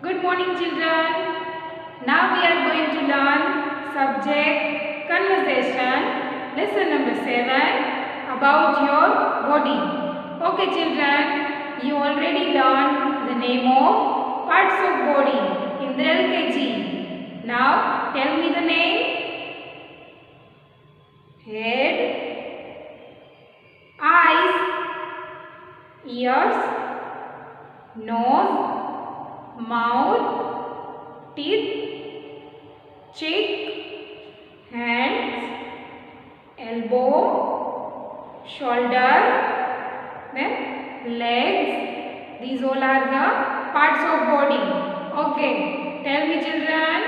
Good morning, children. Now we are going to learn subject conversation, lesson number 7 about your body. Okay, children, you already learned the name of parts of body in the LKG. Now tell me the name. Head, eyes, ears, nose, mouth, teeth, cheek, hands, elbow, shoulder, then legs. These all are the parts of body. Okay, tell me, children,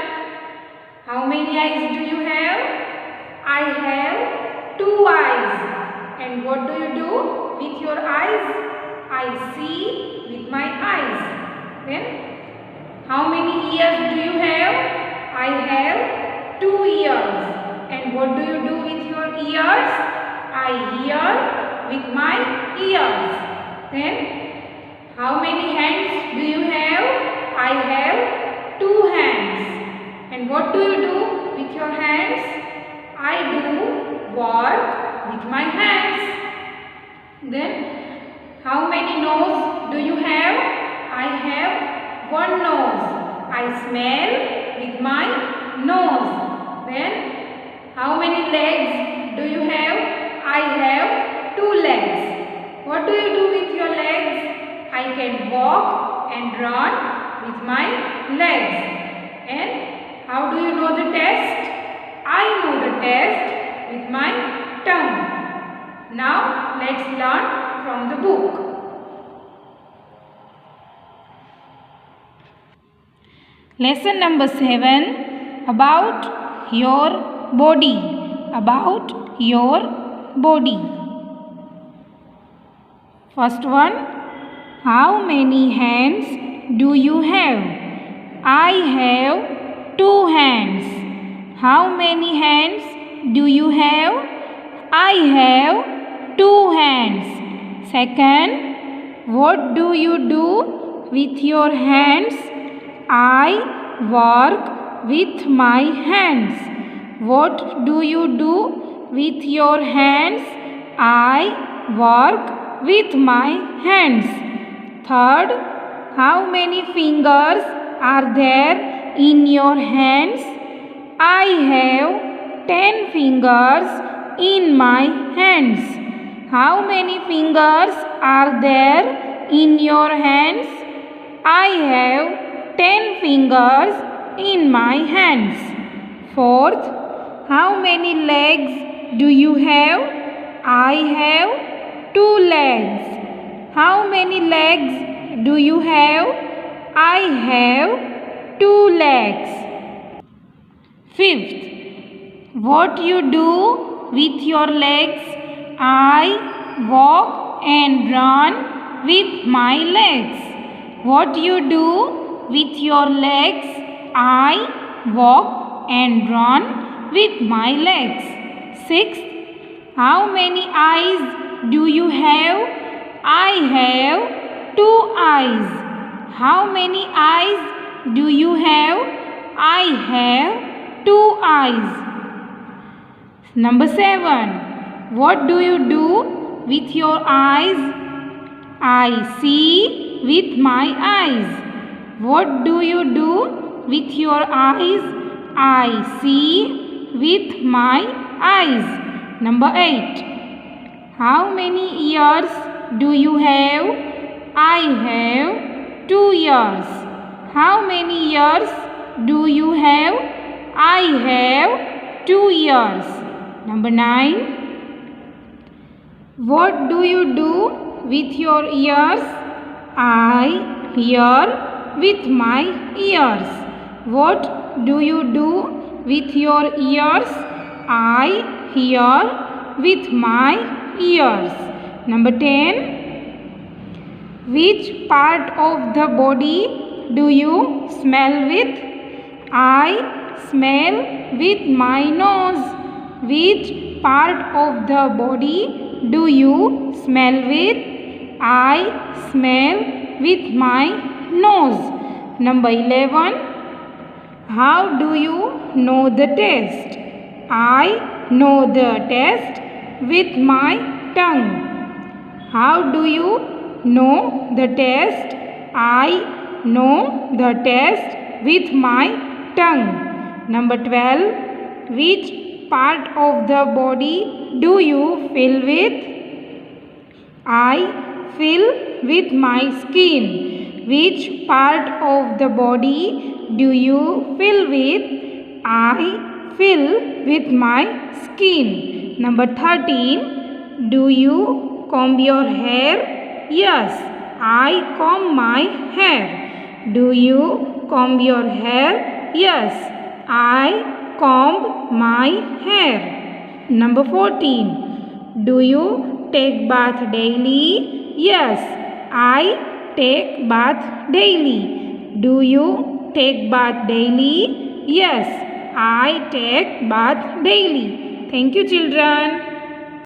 how many eyes do you have? I have 2 eyes. And what do you do with your eyes? I see with my eyes. Then how many ears do you have? I have 2 ears. And what do you do with your ears? I hear with my ears. Then how many hands do you have? I have 2 hands. And what do you do with your hands? I do work with my hands. Then how many nose do you have? I have 1 nose. I smell with my nose. Then how many legs do you have? I have 2 legs. What do you do with your legs? I can walk and run with my legs. And how do you know the test? I know the test with my tongue. Now let's learn from the book. Lesson number 7 about your body. About your body. First one, how many hands do you have? I have 2 hands. How many hands do you have? I have 2 hands. Second, what do you do with your hands? I work with my hands. What do you do with your hands? I work with my hands. Third, how many fingers are there in your hands? I have 10 fingers in my hands. How many fingers are there in your hands? I have 10 fingers in my hands. Fourth, how many legs do you have? I have 2 legs. How many legs do you have? I have 2 legs. Fifth, what you do with your legs? I walk and run with my legs. What you do with your legs? I walk and run with my legs. Sixth, how many eyes do you have? I have 2 eyes. How many eyes do you have? I have 2 eyes. Number 7. What do you do with your eyes? I see with my eyes. What do you do with your eyes? I see with my eyes. Number 8. How many ears do you have? I have 2 ears. How many ears do you have? I have 2 ears. Number 9. What do you do with your ears? I hear with my ears. What do you do with your ears? I hear with my ears. Number 10. Which part of the body do you smell with? I smell with my nose. Which part of the body do you smell with? I smell with my nose. Number 11. How do you know the test? I know the test with my tongue. How do you know the test? I know the test with my tongue. Number 12. Which part of the body do you feel with? I feel with my skin. Which part of the body do you feel with? I feel with my skin. Number 13. Do you comb your hair? Yes, I comb my hair. Do you comb your hair? Yes, I comb my hair. Number 14. Do you take bath daily? Yes, I take bath daily. Do you take bath daily? Yes, I take bath daily. Thank you, children.